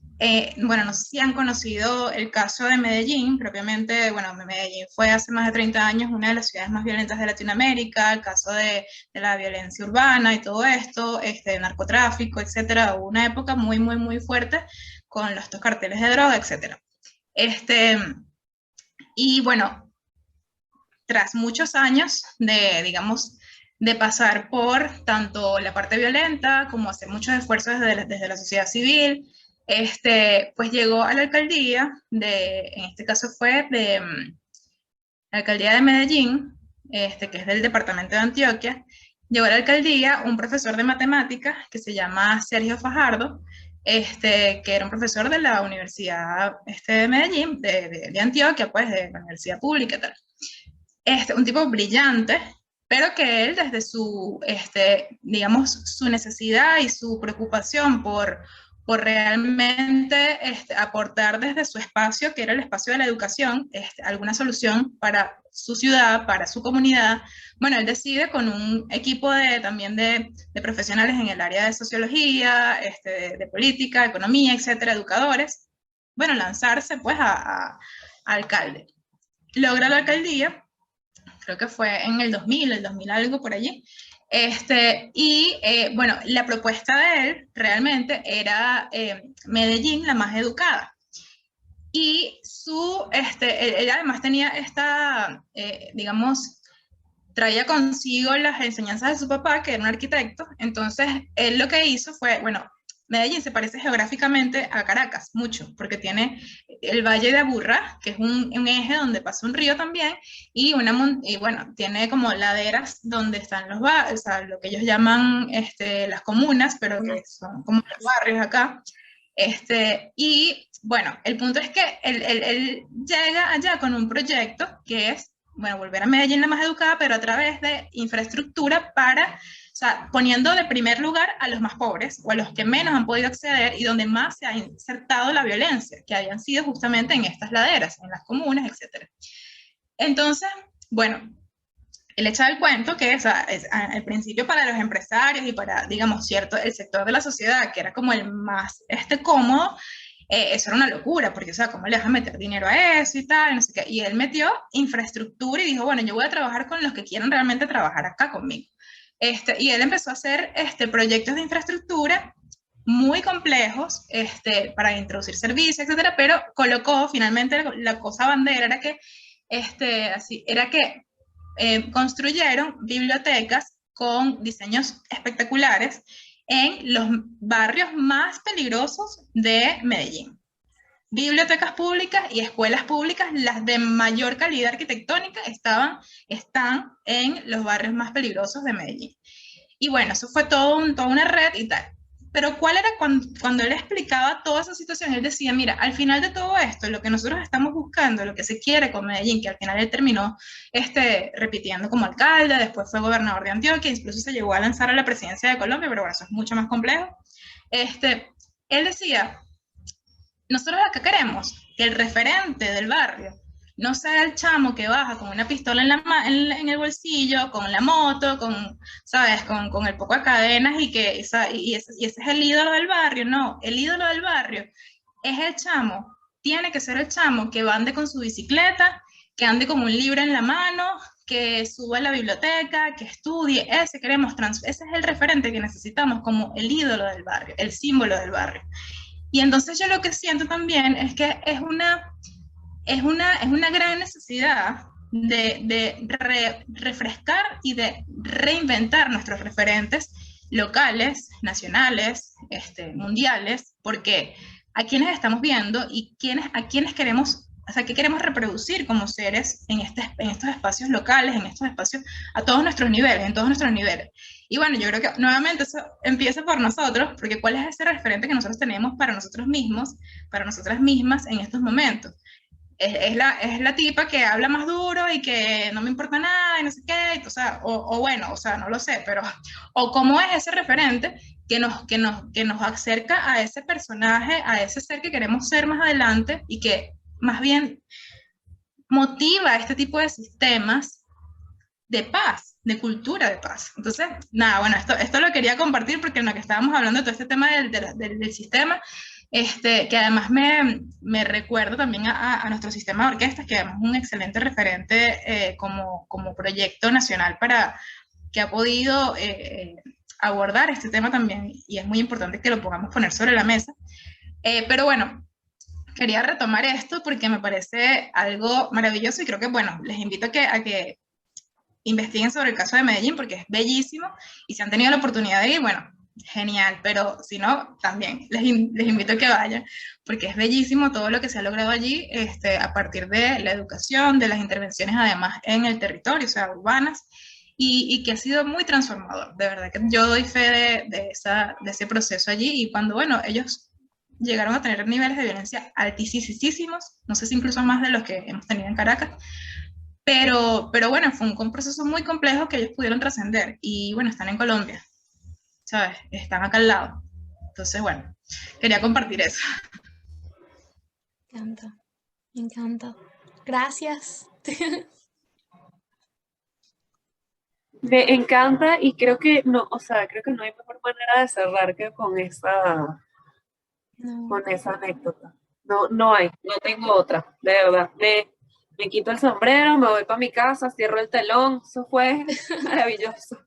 bueno, no sé si han conocido el caso de Medellín, propiamente, bueno, Medellín fue hace más de 30 años una de las ciudades más violentas de Latinoamérica, el caso de la violencia urbana y todo esto, narcotráfico, etcétera, hubo una época muy, muy, muy fuerte con estos carteles de droga, etcétera. Y bueno, tras muchos años digamos, de pasar por tanto la parte violenta como hacer muchos esfuerzos desde la sociedad civil, pues llegó a la alcaldía en este caso fue de la alcaldía de Medellín, que es del departamento de Antioquia. Llegó a la alcaldía un profesor de matemáticas que se llama Sergio Fajardo, que era un profesor de la Universidad de Medellín, de Antioquia, pues de la Universidad Pública y tal. Un tipo brillante, pero que él desde su, digamos, su necesidad y su preocupación por realmente aportar desde su espacio, que era el espacio de la educación, alguna solución para su ciudad, para su comunidad. Bueno, él decide con un equipo también de profesionales en el área de sociología, de política, economía, etcétera, educadores, bueno, lanzarse pues a alcalde. Logra la alcaldía, creo que fue en el 2000 algo por allí. Bueno, la propuesta de él realmente era Medellín la más educada. Y él además tenía digamos, traía consigo las enseñanzas de su papá, que era un arquitecto. Entonces, él lo que hizo fue, bueno, Medellín se parece geográficamente a Caracas, mucho, porque tiene el Valle de Aburrá, que es un eje donde pasa un río también, y bueno, tiene como laderas donde están los barrios, o sea, lo que ellos llaman las comunas, pero que son como los barrios acá. Y bueno, el punto es que él llega allá con un proyecto que es, bueno, volver a Medellín la más educada, pero a través de infraestructura para, o sea, poniendo de primer lugar a los más pobres o a los que menos han podido acceder y donde más se ha insertado la violencia, que habían sido justamente en estas laderas, en las comunas, etc. Entonces, bueno, él echa el cuento que es al principio para los empresarios y para, digamos, el sector de la sociedad, que era como el más cómodo, eso era una locura, porque, o sea, ¿cómo le vas a meter dinero a eso y tal? No sé qué. Y él metió infraestructura y dijo, bueno, yo voy a trabajar con los que quieran realmente trabajar acá conmigo. Y él empezó a hacer proyectos de infraestructura muy complejos para introducir servicios, etcétera, pero colocó finalmente la cosa bandera era que construyeron bibliotecas con diseños espectaculares en los barrios más peligrosos de Medellín. Bibliotecas públicas y escuelas públicas, las de mayor calidad arquitectónica, están en los barrios más peligrosos de Medellín. Y bueno, eso fue toda una red y tal. Pero ¿cuál era cuando él explicaba toda esa situación? Él decía, mira, al final de todo esto, lo que nosotros estamos buscando, lo que se quiere con Medellín, que al final él terminó repitiendo como alcalde, después fue gobernador de Antioquia, incluso se llegó a lanzar a la presidencia de Colombia, pero bueno, eso es mucho más complejo. Él decía, nosotros acá queremos que el referente del barrio no sea el chamo que baja con una pistola en el bolsillo, con la moto, ¿sabes? Con el poco de cadenas y ese es el ídolo del barrio. No, el ídolo del barrio es el chamo, tiene que ser el chamo que ande con su bicicleta, que ande con un libro en la mano, que suba a la biblioteca, que estudie. Ese es el referente que necesitamos como el ídolo del barrio, el símbolo del barrio. Y entonces yo lo que siento también es que es una gran necesidad de refrescar y de reinventar nuestros referentes locales, nacionales, mundiales, porque a quienes estamos viendo y a quienes queremos, o sea, qué queremos reproducir como seres en estos espacios locales, en estos espacios a todos nuestros niveles, en todos nuestros niveles. Y bueno, yo creo que nuevamente eso empieza por nosotros, porque ¿cuál es ese referente que nosotros tenemos para nosotros mismos, para nosotras mismas en estos momentos? Es la tipa que habla más duro y que no me importa nada y no sé qué, o sea, bueno, o sea, no lo sé, pero, o cómo es ese referente que nos acerca a ese personaje, a ese ser que queremos ser más adelante y que más bien motiva este tipo de sistemas de paz, de cultura de paz. Entonces, nada, bueno, esto lo quería compartir porque en lo que estábamos hablando de todo este tema del sistema, que además me recuerda también a nuestro sistema de orquestas, que además es un excelente referente como proyecto nacional que ha podido abordar este tema también, y es muy importante que lo podamos poner sobre la mesa. Pero bueno, quería retomar esto porque me parece algo maravilloso y creo que, bueno, les invito a que investiguen sobre el caso de Medellín porque es bellísimo y si han tenido la oportunidad de ir, bueno, genial, pero si no, también les invito a que vayan, porque es bellísimo todo lo que se ha logrado allí a partir de la educación, de las intervenciones además en el territorio, o sea, urbanas, y que ha sido muy transformador, de verdad que yo doy fe de ese proceso allí, y cuando, bueno, ellos llegaron a tener niveles de violencia altísimos, no sé si incluso más de los que hemos tenido en Caracas, pero bueno, fue un proceso muy complejo que ellos pudieron trascender, y bueno, están en Colombia, ¿sabes? Están acá al lado. Entonces, bueno, quería compartir eso. Me encanta. Gracias. Me encanta y creo que no, o sea, creo que no hay mejor manera de cerrar que con esa anécdota. No hay, no tengo otra, de verdad. Me quito el sombrero, me voy para mi casa, cierro el telón, eso fue maravilloso.